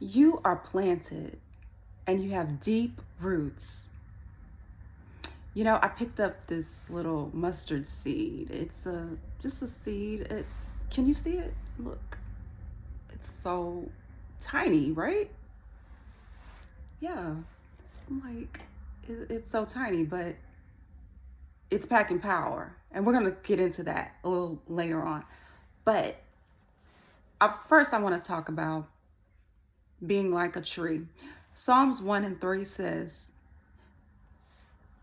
You are planted and you have deep roots. You know, I picked up this little mustard seed. It's just a seed. Can you see it? Look, it's so tiny, right? Yeah. I'm like, it's so tiny, but it's packing power. And we're going to get into that a little later on. But first, I want to talk about being like a tree. Psalms 1 and 3 says,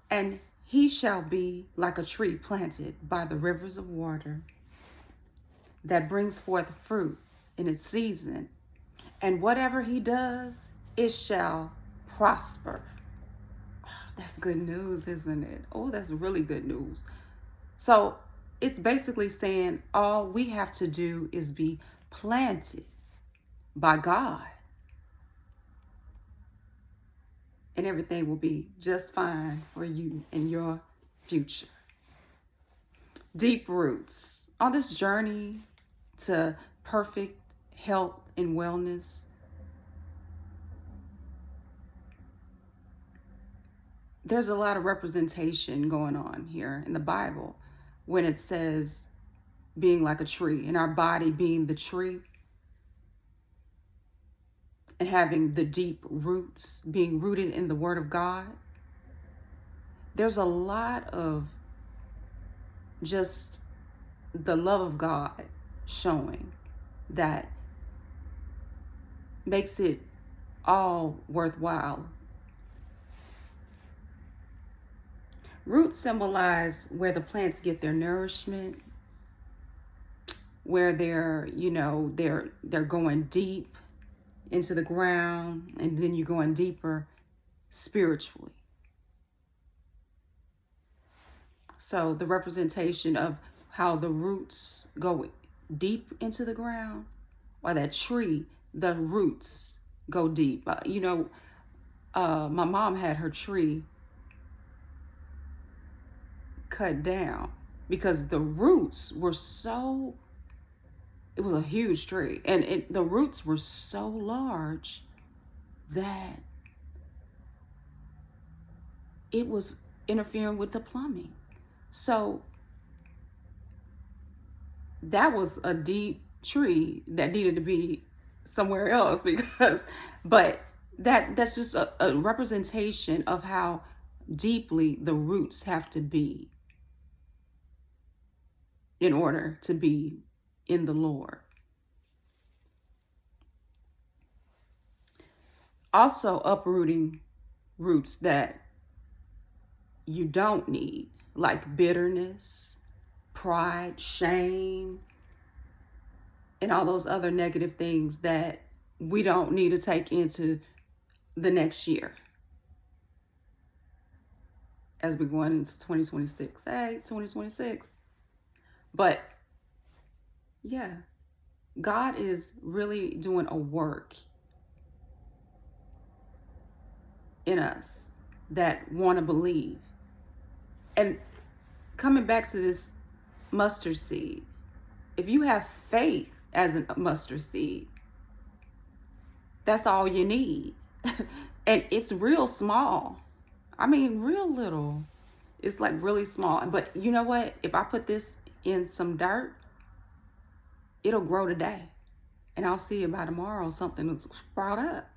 "And he shall be like a tree planted by the rivers of water that brings forth fruit in its season. And whatever he does, it shall prosper." That's good news, isn't it? Oh, that's really good news. So it's basically saying all we have to do is be planted by God, and everything will be just fine for you and your future. Deep roots. On this journey to perfect health and wellness, there's a lot of representation going on here in the Bible when it says being like a tree and our body being the tree and having the deep roots, being rooted in the Word of God. There's a lot of just the love of God showing that makes it all worthwhile. Roots symbolize where the plants get their nourishment, where they're going deep into the ground, and then you're going deeper spiritually. So the representation of how the roots go deep into the ground, or that tree, the roots go deep. My mom had her tree cut down because the roots were so, it was a huge tree, and the roots were so large that it was interfering with the plumbing. So that was a deep tree that needed to be somewhere else but that's just a representation of how deeply the roots have to be in order to be in the Lord. Also, uprooting roots that you don't need, like bitterness, pride, shame, and all those other negative things that we don't need to take into the next year as we're going into 2026. Hey, 2026. But yeah, God is really doing a work in us that want to believe. And coming back to this mustard seed, if you have faith as a mustard seed, that's all you need. And it's real small. I mean, real little. It's like really small. But you know what? If I put this in some dirt, it'll grow today. And I'll see by tomorrow something that's sprout up.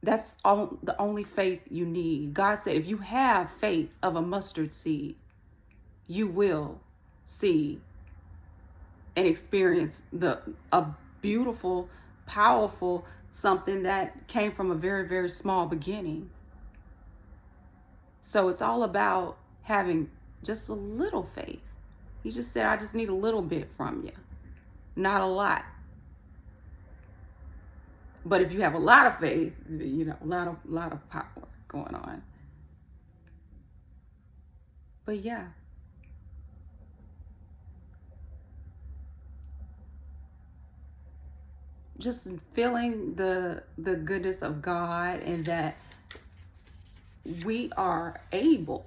That's all, the only faith you need. God said if you have faith of a mustard seed, you will see and experience a beautiful, powerful something that came from a very, very small beginning. So it's all about having just a little faith. He just said, I just need a little bit from you, not a lot. But if you have a lot of faith, a lot of power going on. But yeah. Just feeling the goodness of God, and that we are able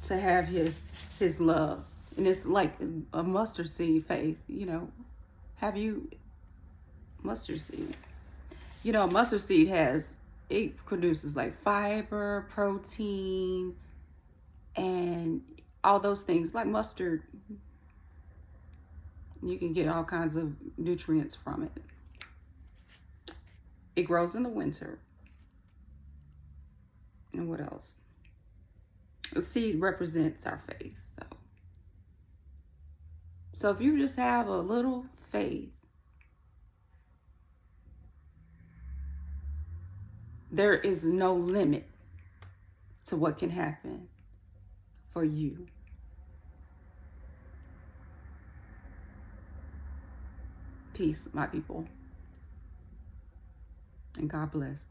to have his love. And it's like a mustard seed faith. Have you mustard seed. You know, mustard seed it produces like fiber, protein, and all those things. Like mustard, you can get all kinds of nutrients from it. It grows in the winter. And what else? The seed represents our faith, though. So if you just have a little faith, there is no limit to what can happen for you. Peace, my people. And God bless.